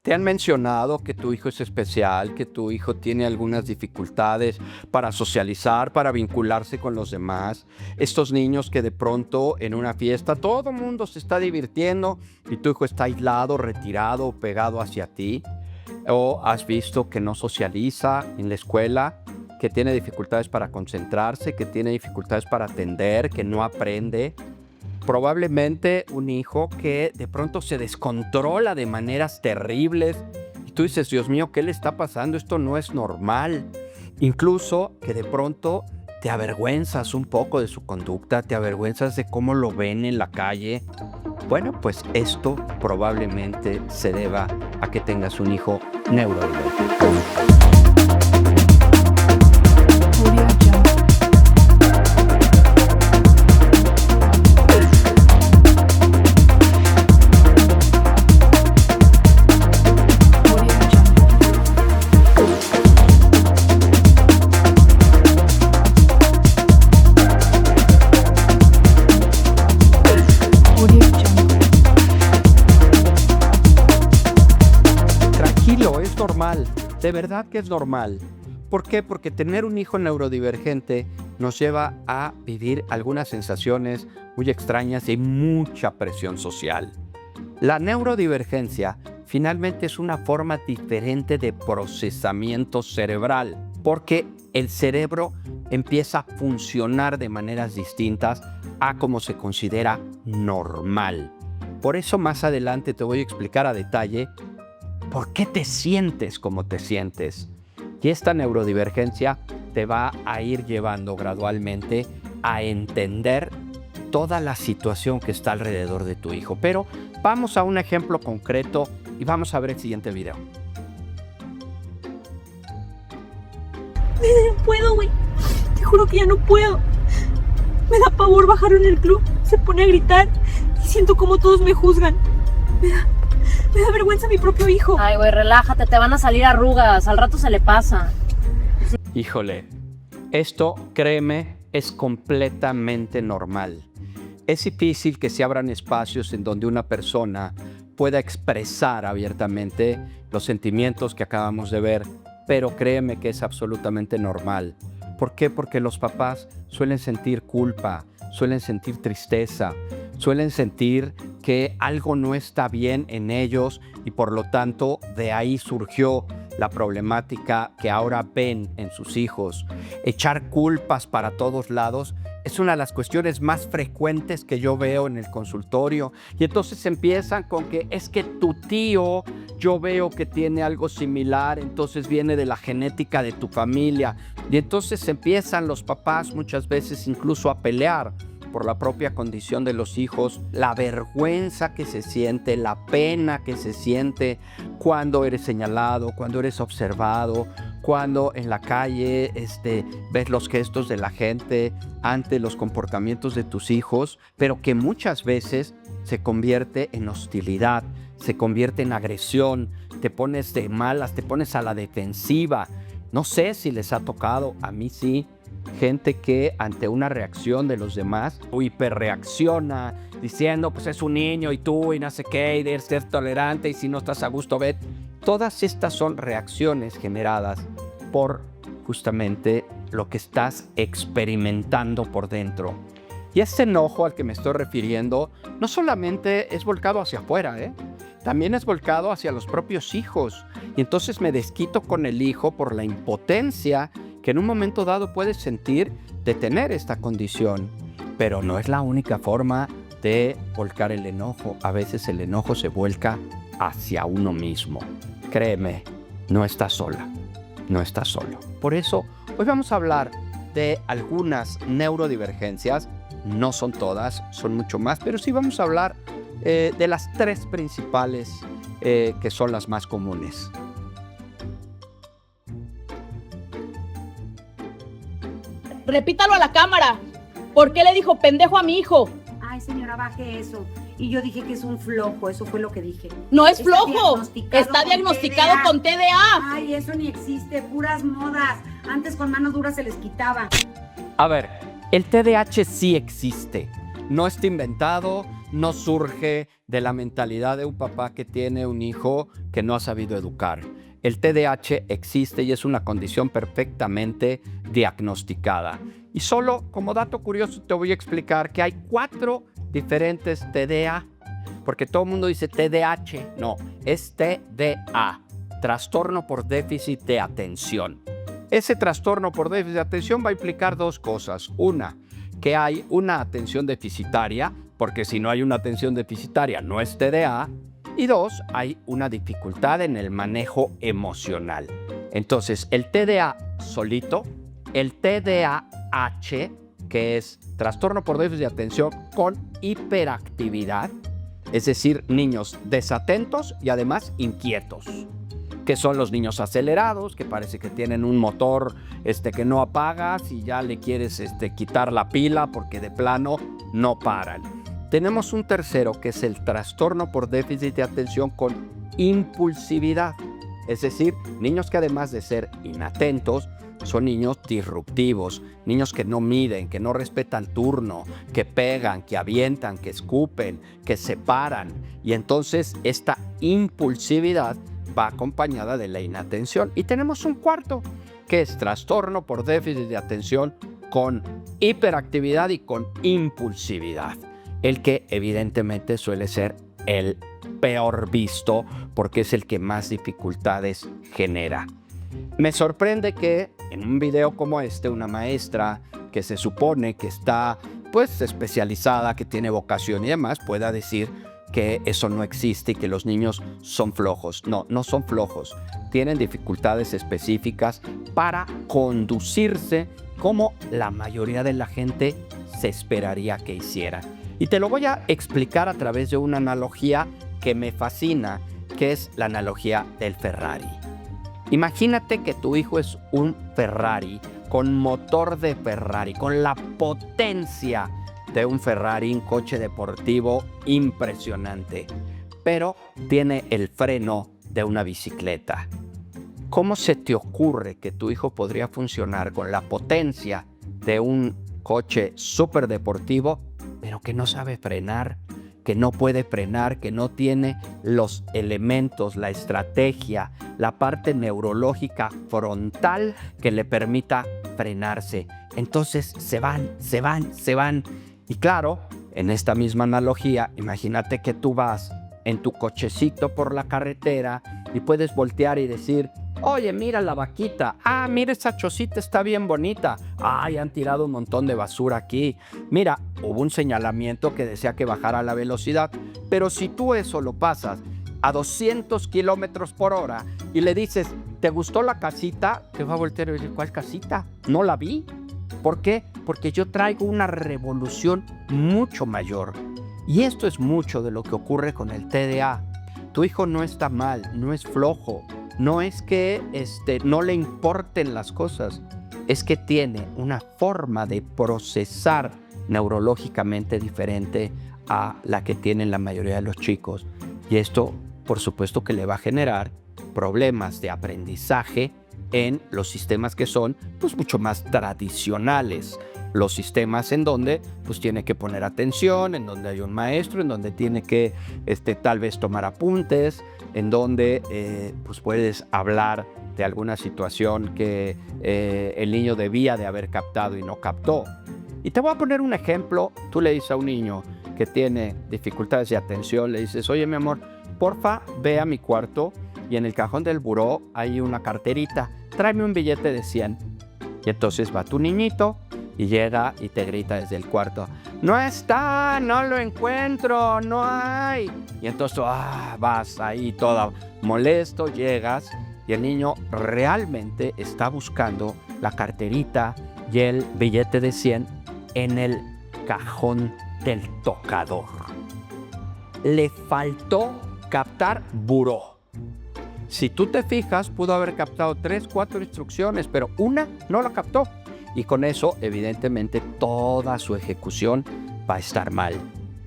¿Te han mencionado que tu hijo es especial, que tu hijo tiene algunas dificultades para socializar, para vincularse con los demás? Estos niños que de pronto en una fiesta todo el mundo se está divirtiendo y tu hijo está aislado, retirado, pegado hacia ti. ¿O has visto que no socializa en la escuela, que tiene dificultades para concentrarse, que tiene dificultades para atender, que no aprende? Probablemente un hijo que de pronto se descontrola de maneras terribles y tú dices, Dios mío, ¿qué le está pasando? Esto no es normal. Incluso que de pronto te avergüenzas un poco de su conducta, te avergüenzas de cómo lo ven en la calle. Bueno, pues esto probablemente se deba a que tengas un hijo neurodivergente. Es normal, de verdad que es normal. ¿Por qué? Porque tener un hijo neurodivergente nos lleva a vivir algunas sensaciones muy extrañas y mucha presión social. La neurodivergencia finalmente es una forma diferente de procesamiento cerebral, porque el cerebro empieza a funcionar de maneras distintas a como se considera normal. Por eso más adelante te voy a explicar a detalle ¿por qué te sientes como te sientes? Y esta neurodivergencia te va a ir llevando gradualmente a entender toda la situación que está alrededor de tu hijo. Pero vamos a un ejemplo concreto y vamos a ver el siguiente video. No puedo, güey. Te juro que ya no puedo. Me da pavor bajar en el club. Se pone a gritar y siento como todos me juzgan. Me da vergüenza mi propio hijo. Ay, güey, relájate, te van a salir arrugas, al rato se le pasa. Híjole, esto, créeme, es completamente normal. Es difícil que se abran espacios en donde una persona pueda expresar abiertamente los sentimientos que acabamos de ver, pero créeme que es absolutamente normal. ¿Por qué? Porque los papás suelen sentir culpa, suelen sentir tristeza, suelen sentir que algo no está bien en ellos y por lo tanto de ahí surgió la problemática que ahora ven en sus hijos. Echar culpas para todos lados es una de las cuestiones más frecuentes que yo veo en el consultorio. Y entonces empiezan con que es que tu tío, yo veo que tiene algo similar, entonces viene de la genética de tu familia. Y entonces empiezan los papás muchas veces incluso a pelear por la propia condición de los hijos, la vergüenza que se siente, la pena que se siente cuando eres señalado, cuando eres observado, cuando en la calle ves los gestos de la gente ante los comportamientos de tus hijos, pero que muchas veces se convierte en hostilidad, se convierte en agresión, te pones de malas, te pones a la defensiva. No sé si les ha tocado, a mí sí, gente que ante una reacción de los demás hiperreacciona diciendo pues es un niño y tú y no sé qué y debes ser tolerante y si no estás a gusto ve. Todas estas son reacciones generadas por justamente lo que estás experimentando por dentro. Y ese enojo al que me estoy refiriendo no solamente es volcado hacia afuera, también es volcado hacia los propios hijos. Y entonces me desquito con el hijo por la impotencia que en un momento dado puedes sentir de tener esta condición. Pero no es la única forma de volcar el enojo. A veces el enojo se vuelca hacia uno mismo. Créeme, no estás sola, no estás solo. Por eso, hoy vamos a hablar de algunas neurodivergencias. No son todas, son mucho más, pero sí vamos a hablar de las tres principales que son las más comunes. Repítalo a la cámara. ¿Por qué le dijo pendejo a mi hijo? Ay, señora, baje eso. Y yo dije que es un flojo, eso fue lo que dije. No es flojo, está diagnosticado con TDA. Ay, eso ni existe, puras modas. Antes con mano dura se les quitaba. A ver, el TDAH sí existe. no está inventado, no surge de la mentalidad de un papá que tiene un hijo que no ha sabido educar. El TDAH existe y es una condición perfectamente diagnosticada. Y solo como dato curioso te voy a explicar que hay 4 diferentes TDA, porque todo el mundo dice TDAH, no, es TDA, trastorno por déficit de atención. Ese trastorno por déficit de atención va a implicar 2 cosas. Una, que hay una atención deficitaria, porque si no hay una atención deficitaria no es TDA. Y 2, hay una dificultad en el manejo emocional. Entonces, el TDA solito, el TDAH, que es trastorno por déficit de atención con hiperactividad, es decir, niños desatentos y además inquietos, que son los niños acelerados, que parece que tienen un motor que no apagas y ya le quieres quitar la pila porque de plano no paran. Tenemos un tercero que es el trastorno por déficit de atención con impulsividad, es decir, niños que además de ser inatentos, son niños disruptivos, niños que no miden, que no respetan turno, que pegan, que avientan, que escupen, que se paran. Y entonces esta impulsividad va acompañada de la inatención. Y tenemos un cuarto, que es trastorno por déficit de atención con hiperactividad y con impulsividad. El que evidentemente suele ser el peor visto porque es el que más dificultades genera. Me sorprende que en un video como una maestra que se supone que está especializada, que tiene vocación y demás, pueda decir que eso no existe y que los niños son flojos. No, no son flojos. Tienen dificultades específicas para conducirse como la mayoría de la gente se esperaría que hiciera. Y te lo voy a explicar a través de una analogía que me fascina, que es la analogía del Ferrari. Imagínate que tu hijo es un Ferrari, con motor de Ferrari, con la potencia de un Ferrari, un coche deportivo impresionante, pero tiene el freno de una bicicleta. ¿Cómo se te ocurre que tu hijo podría funcionar con la potencia de un coche súper deportivo, pero que no sabe frenar, que no puede frenar, que no tiene los elementos, la estrategia, la parte neurológica frontal que le permita frenarse? Entonces se van. Y claro, en esta misma analogía, imagínate que tú vas en tu cochecito por la carretera y puedes voltear y decir: oye, mira la vaquita, mira esa chocita, está bien bonita, han tirado un montón de basura aquí, mira, hubo un señalamiento que decía que bajara la velocidad, pero si tú eso lo pasas a 200 kilómetros por hora y le dices: ¿te gustó la casita?, te va a voltear y decir: ¿cuál casita? No la vi. ¿Por qué? Porque yo traigo una revolución mucho mayor. Y esto es mucho de lo que ocurre con el TDA. Tu hijo no está mal, no es flojo, no es que no le importen las cosas, es que tiene una forma de procesar neurológicamente diferente a la que tienen la mayoría de los chicos. Y esto, por supuesto, que le va a generar problemas de aprendizaje en los sistemas que son mucho más tradicionales. Los sistemas en donde tiene que poner atención, en donde hay un maestro, en donde tiene que tal vez tomar apuntes, en donde puedes hablar de alguna situación que el niño debía de haber captado y no captó. Y te voy a poner un ejemplo. Tú le dices a un niño que tiene dificultades de atención, le dices: oye, mi amor, porfa, ve a mi cuarto y en el cajón del buró hay una carterita, tráeme un billete de 100. Y entonces va tu niñito y llega y te grita desde el cuarto: no está, no lo encuentro, no hay. Y entonces vas ahí todo molesto, llegas y el niño realmente está buscando la carterita y el billete de 100 en el cajón del tocador. Le faltó captar buró. Si tú te fijas, pudo haber captado 3, 4 instrucciones, pero una no la captó. Y con eso, evidentemente, toda su ejecución va a estar mal.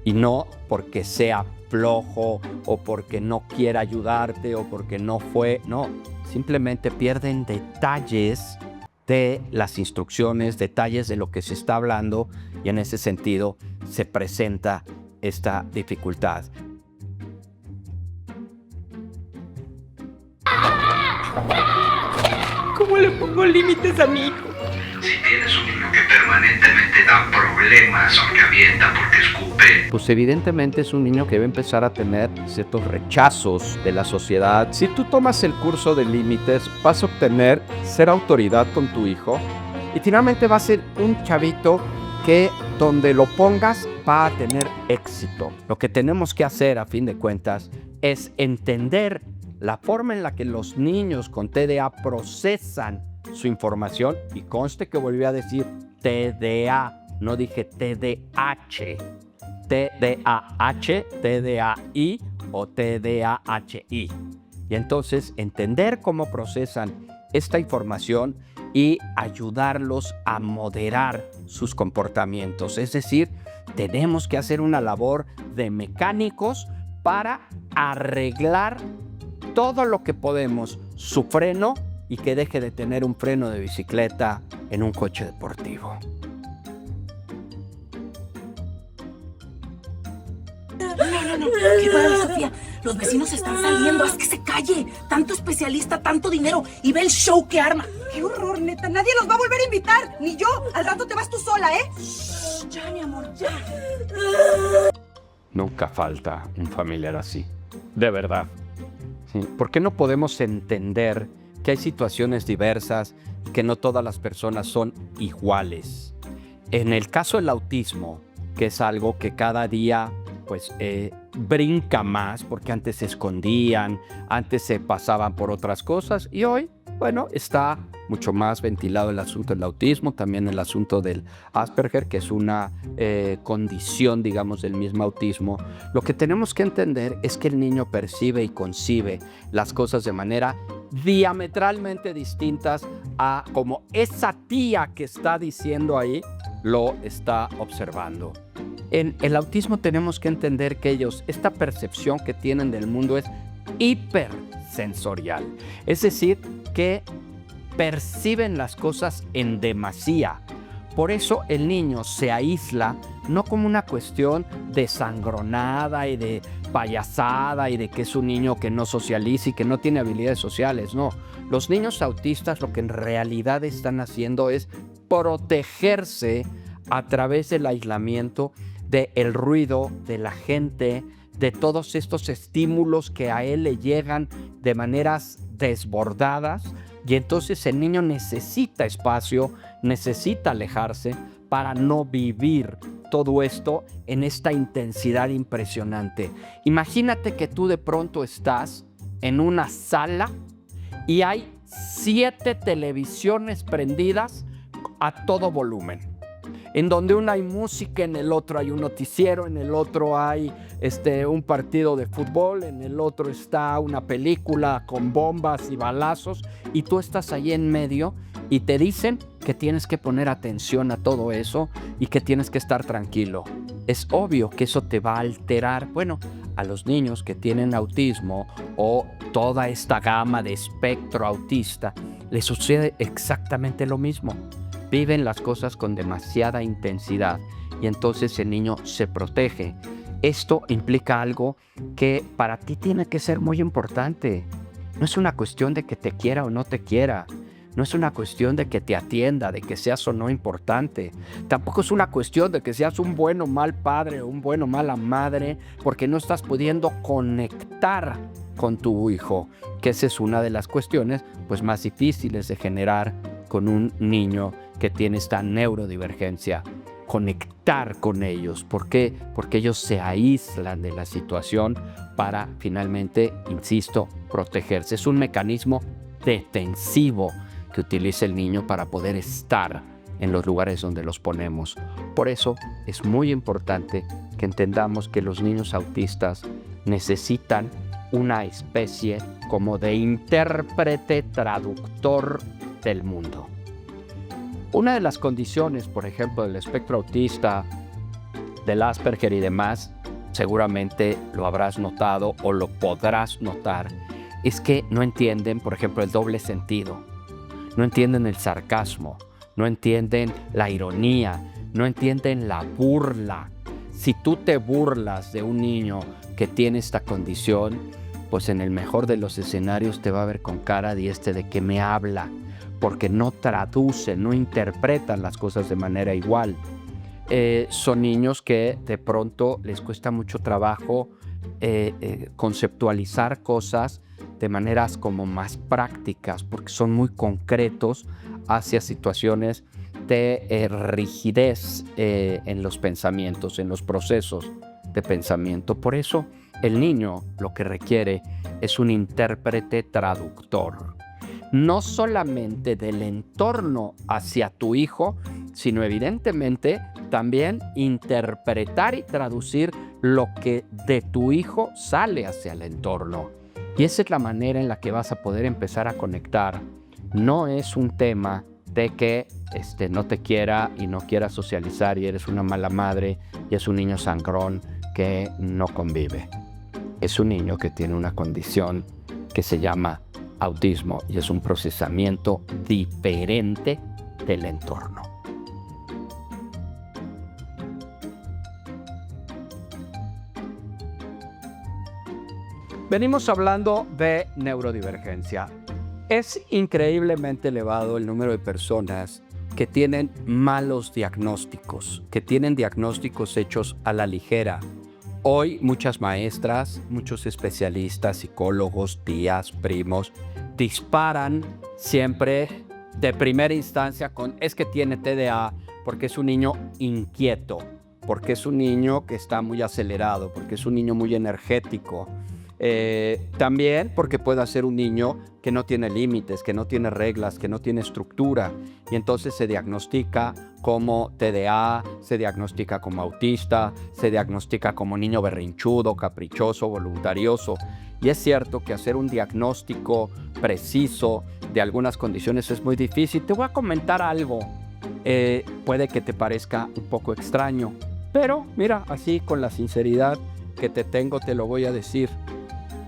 Y no porque sea flojo o porque no quiera ayudarte o porque no fue. No, simplemente pierden detalles de las instrucciones, detalles de lo que se está hablando, y en ese sentido se presenta esta dificultad. ¿Cómo le pongo límites a mi hijo? Si tienes un niño que permanentemente da problemas, porque avienta, porque escupe, Pues evidentemente es un niño que va a empezar a tener ciertos rechazos de la sociedad. Si tú tomas el curso de límites, vas a obtener ser autoridad con tu hijo y finalmente va a ser un chavito que donde lo pongas va a tener éxito. Lo que tenemos que hacer a fin de cuentas es entender la forma en la que los niños con TDA procesan su información, y conste que volví a decir TDA, no dije TDAH, TDAH, TDAI o TDAHI. Y entonces entender cómo procesan esta información y ayudarlos a moderar sus comportamientos. Es decir, tenemos que hacer una labor de mecánicos para arreglar todo lo que podemos su freno y que deje de tener un freno de bicicleta en un coche deportivo. No, qué padre, Sofía. Los vecinos están saliendo, haz que se calle. Tanto especialista, tanto dinero y ve el show que arma. ¡Qué horror, neta! Nadie los va a volver a invitar, ni yo. Al rato te vas tú sola, ¿eh? Shh, ya, mi amor, ya. Nunca falta un familiar así, de verdad. ¿Sí? ¿Por qué no podemos entender que hay situaciones diversas y que no todas las personas son iguales? En el caso del autismo, que es algo que cada día pues brinca más, porque antes se escondían, antes se pasaban por otras cosas, y hoy, bueno, está mucho más ventilado el asunto del autismo, también el asunto del Asperger, que es una condición, digamos, del mismo autismo. Lo que tenemos que entender es que el niño percibe y concibe las cosas de manera diametralmente distintas a como esa tía que está diciendo ahí lo está observando. En el autismo tenemos que entender que ellos, esta percepción que tienen del mundo es hipersensorial. Es decir, que perciben las cosas en demasía. Por eso el niño se aísla, no como una cuestión de sangronada y de payasada y de que es un niño que no socializa y que no tiene habilidades sociales. No, los niños autistas lo que en realidad están haciendo es protegerse a través del aislamiento, del ruido, de la gente, de todos estos estímulos que a él le llegan de maneras desbordadas, y entonces el niño necesita espacio, necesita alejarse para no vivir todo esto en esta intensidad impresionante. Imagínate que tú de pronto estás en una sala y hay 7 televisiones prendidas a todo volumen, en donde uno hay música, en el otro hay un noticiero, en el otro hay un partido de fútbol, en el otro está una película con bombas y balazos, y tú estás ahí en medio y te dicen que tienes que poner atención a todo eso y que tienes que estar tranquilo. Es obvio que eso te va a alterar. Bueno, a los niños que tienen autismo o toda esta gama de espectro autista les sucede exactamente lo mismo. Viven las cosas con demasiada intensidad y entonces el niño se protege. Esto implica algo que para ti tiene que ser muy importante. No es una cuestión de que te quiera o no te quiera. No es una cuestión de que te atienda, de que seas o no importante. Tampoco es una cuestión de que seas un buen o mal padre o un buen o mala madre porque no estás pudiendo conectar con tu hijo, que esa es una de las cuestiones pues, más difíciles de generar con un niño que tiene esta neurodivergencia. Conectar con ellos. ¿Por qué? Porque ellos se aíslan de la situación para finalmente, insisto, protegerse. Es un mecanismo defensivo que utiliza el niño para poder estar en los lugares donde los ponemos. Por eso es muy importante que entendamos que los niños autistas necesitan una especie como de intérprete traductor del mundo. Una de las condiciones, por ejemplo, del espectro autista, del Asperger y demás, seguramente lo habrás notado o lo podrás notar, es que no entienden, por ejemplo, el doble sentido. no entienden el sarcasmo, no entienden la ironía, no entienden la burla. Si tú te burlas de un niño que tiene esta condición, pues en el mejor de los escenarios te va a ver con cara de qué me habla, porque no traducen, no interpretan las cosas de manera igual. Son niños que de pronto les cuesta mucho trabajo conceptualizar cosas de maneras como más prácticas, porque son muy concretos hacia situaciones de rigidez en los pensamientos, en los procesos de pensamiento. Por eso el niño lo que requiere es un intérprete traductor, no solamente del entorno hacia tu hijo, sino evidentemente también interpretar y traducir lo que de tu hijo sale hacia el entorno. Y esa es la manera en la que vas a poder empezar a conectar. No es un tema de que no te quiera y no quiera socializar y eres una mala madre y es un niño sangrón que no convive. Es un niño que tiene una condición que se llama autismo y es un procesamiento diferente del entorno. Venimos hablando de neurodivergencia. Es increíblemente elevado el número de personas que tienen malos diagnósticos, que tienen diagnósticos hechos a la ligera. Hoy muchas maestras, muchos especialistas, psicólogos, tías, primos, disparan siempre de primera instancia con es que tiene TDA porque es un niño inquieto, porque es un niño que está muy acelerado, porque es un niño muy energético. También porque puede ser un niño que no tiene límites, que no tiene reglas, que no tiene estructura y entonces se diagnostica como TDA, se diagnostica como autista, se diagnostica como niño berrinchudo, caprichoso, voluntarioso. Y es cierto que hacer un diagnóstico preciso de algunas condiciones es muy difícil. Te voy a comentar algo, puede que te parezca un poco extraño, pero mira, así con la sinceridad que te tengo te lo voy a decir.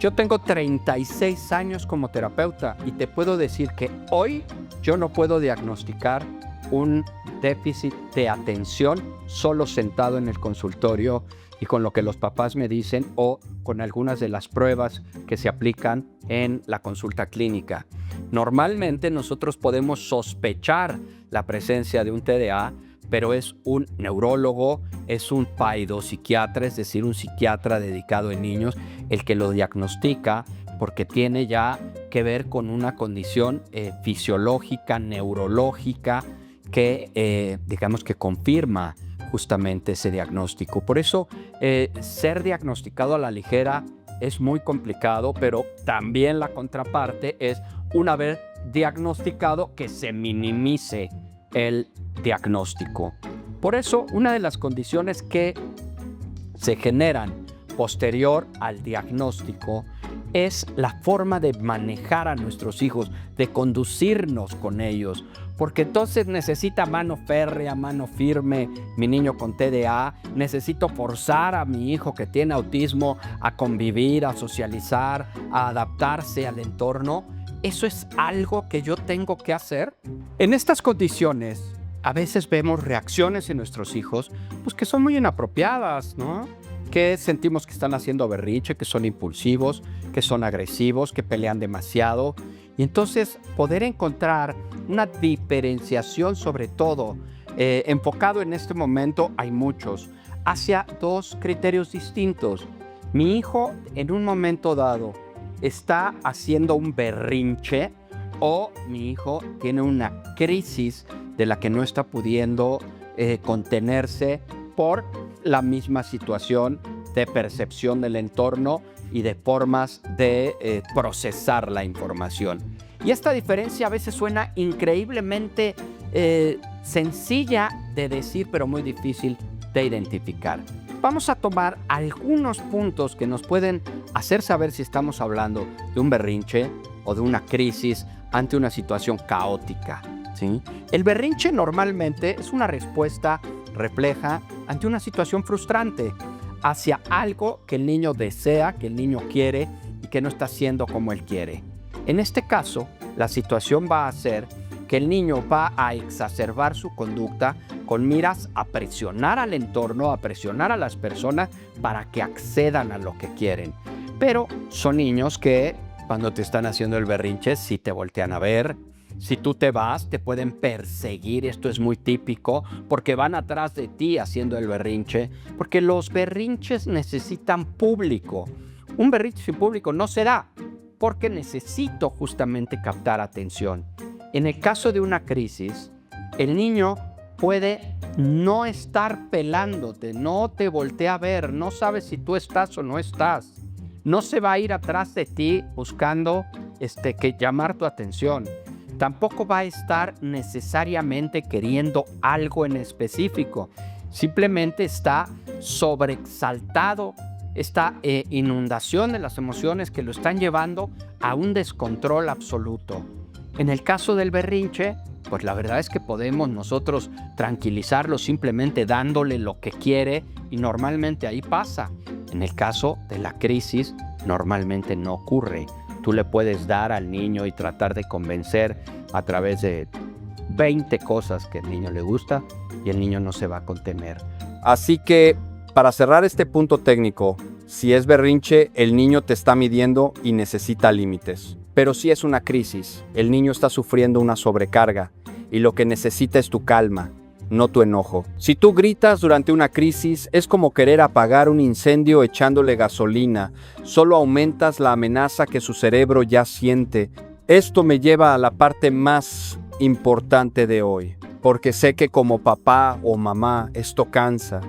Yo tengo 36 años como terapeuta y te puedo decir que hoy yo no puedo diagnosticar un déficit de atención solo sentado en el consultorio y con lo que los papás me dicen o con algunas de las pruebas que se aplican en la consulta clínica. Normalmente nosotros podemos sospechar la presencia de un TDA, pero es un neurólogo, es un paidopsiquiatra, es decir, un psiquiatra dedicado en niños, el que lo diagnostica porque tiene ya que ver con una condición fisiológica, neurológica, que digamos que confirma justamente ese diagnóstico. Por eso ser diagnosticado a la ligera es muy complicado, pero también la contraparte es una vez diagnosticado que se minimice el diagnóstico. Por eso, una de las condiciones que se generan posterior al diagnóstico es la forma de manejar a nuestros hijos, de conducirnos con ellos, porque entonces necesita mano férrea, mano firme, mi niño con TDA, necesito forzar a mi hijo que tiene autismo a convivir, a socializar, a adaptarse al entorno. ¿Eso es algo que yo tengo que hacer? En estas condiciones, a veces vemos reacciones en nuestros hijos pues, que son muy inapropiadas, ¿no? Que sentimos que están haciendo berrinche, que son impulsivos, que son agresivos, que pelean demasiado. Y entonces poder encontrar una diferenciación, sobre todo, enfocado en este momento, hay muchos, hacia dos criterios distintos. Mi hijo en un momento dado está haciendo un berrinche o mi hijo tiene una crisis de la que no está pudiendo contenerse por la misma situación de percepción del entorno y de formas de procesar la información. Y esta diferencia a veces suena increíblemente sencilla de decir, pero muy difícil de identificar. Vamos a tomar algunos puntos que nos pueden hacer saber si estamos hablando de un berrinche o de una crisis ante una situación caótica, ¿sí? El berrinche normalmente es una respuesta refleja ante una situación frustrante hacia algo que el niño desea, que el niño quiere y que no está haciendo como él quiere. En este caso, la situación va a ser que el niño va a exacerbar su conducta con miras a presionar al entorno, a presionar a las personas para que accedan a lo que quieren. Pero son niños que cuando te están haciendo el berrinche sí te voltean a ver. Si tú te vas, te pueden perseguir. Esto es muy típico porque van atrás de ti haciendo el berrinche, porque los berrinches necesitan público. Un berrinche sin público no se da porque necesito justamente captar atención. En el caso de una crisis, el niño puede no estar pelándote, no te voltea a ver, no sabe si tú estás o no estás. No se va a ir atrás de ti buscando que llamar tu atención. Tampoco va a estar necesariamente queriendo algo en específico. Simplemente está sobreexaltado. Esta inundación de las emociones que lo están llevando a un descontrol absoluto. En el caso del berrinche, pues la verdad es que podemos nosotros tranquilizarlo simplemente dándole lo que quiere y normalmente ahí pasa. En el caso de la crisis, normalmente no ocurre. Tú le puedes dar al niño y tratar de convencer a través de 20 cosas que al niño le gusta y el niño no se va a contener. Así que, para cerrar este punto técnico, si es berrinche, el niño te está midiendo y necesita límites. Pero si es una crisis, el niño está sufriendo una sobrecarga y lo que necesita es tu calma, no tu enojo. Si tú gritas durante una crisis, es como querer apagar un incendio echándole gasolina. Solo aumentas la amenaza que su cerebro ya siente. Esto me lleva a la parte más importante de hoy, porque sé que como papá o mamá esto cansa.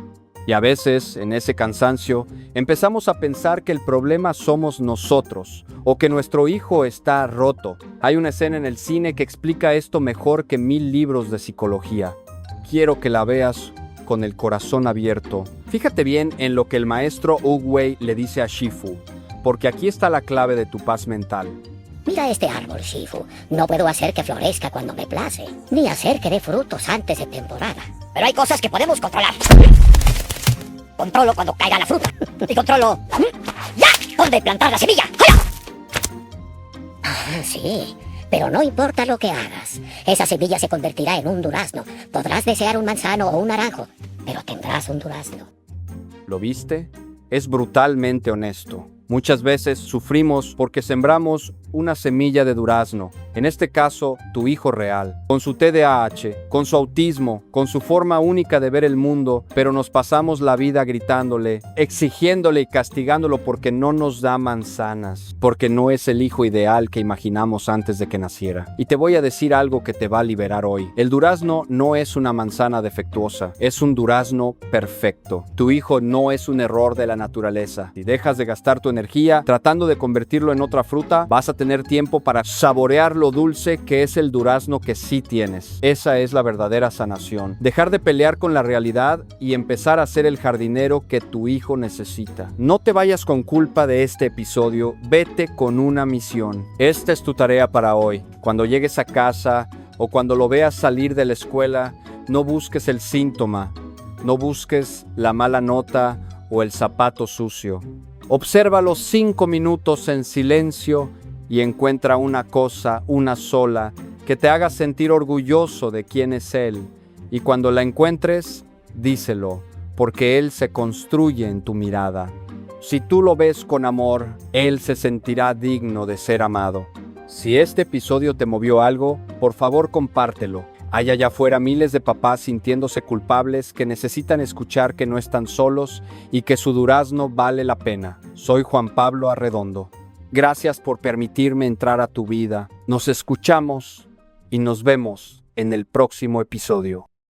Y a veces, en ese cansancio, empezamos a pensar que el problema somos nosotros o que nuestro hijo está roto. Hay una escena en el cine que explica esto mejor que 1000 libros de psicología. Quiero que la veas con el corazón abierto. Fíjate bien en lo que el maestro Oogway le dice a Shifu, porque aquí está la clave de tu paz mental. Mira este árbol, Shifu. No puedo hacer que florezca cuando me place, ni hacer que dé frutos antes de temporada. Pero hay cosas que podemos controlar. Controlo cuando caiga la fruta. Y controlo... ¡Ya! ¿Dónde plantar la semilla? ¡Hola! Ah, sí. Pero no importa lo que hagas. Esa semilla se convertirá en un durazno. Podrás desear un manzano o un naranjo, pero tendrás un durazno. ¿Lo viste? Es brutalmente honesto. Muchas veces sufrimos porque sembramos una semilla de durazno. En este caso, tu hijo real, con su TDAH, con su autismo, con su forma única de ver el mundo, pero nos pasamos la vida gritándole, exigiéndole y castigándolo porque no nos da manzanas, porque no es el hijo ideal que imaginamos antes de que naciera. Y te voy a decir algo que te va a liberar hoy. El durazno no es una manzana defectuosa, es un durazno perfecto. Tu hijo no es un error de la naturaleza. Si dejas de gastar tu energía tratando de convertirlo en otra fruta, vas a tener tiempo para saborear lo dulce que es el durazno que sí tienes. Esa es la verdadera sanación. Dejar de pelear con la realidad y empezar a ser el jardinero que tu hijo necesita. No te vayas con culpa de este episodio, vete con una misión. Esta es tu tarea para hoy. Cuando llegues a casa o cuando lo veas salir de la escuela, no busques el síntoma, no busques la mala nota o el zapato sucio. Obsérvalo 5 minutos en silencio y encuentra una cosa, una sola, que te haga sentir orgulloso de quién es él. Y cuando la encuentres, díselo, porque él se construye en tu mirada. Si tú lo ves con amor, él se sentirá digno de ser amado. Si este episodio te movió algo, por favor compártelo. Hay allá afuera miles de papás sintiéndose culpables que necesitan escuchar que no están solos y que su durazno vale la pena. Soy Juan Pablo Arredondo. Gracias por permitirme entrar a tu vida. Nos escuchamos y nos vemos en el próximo episodio.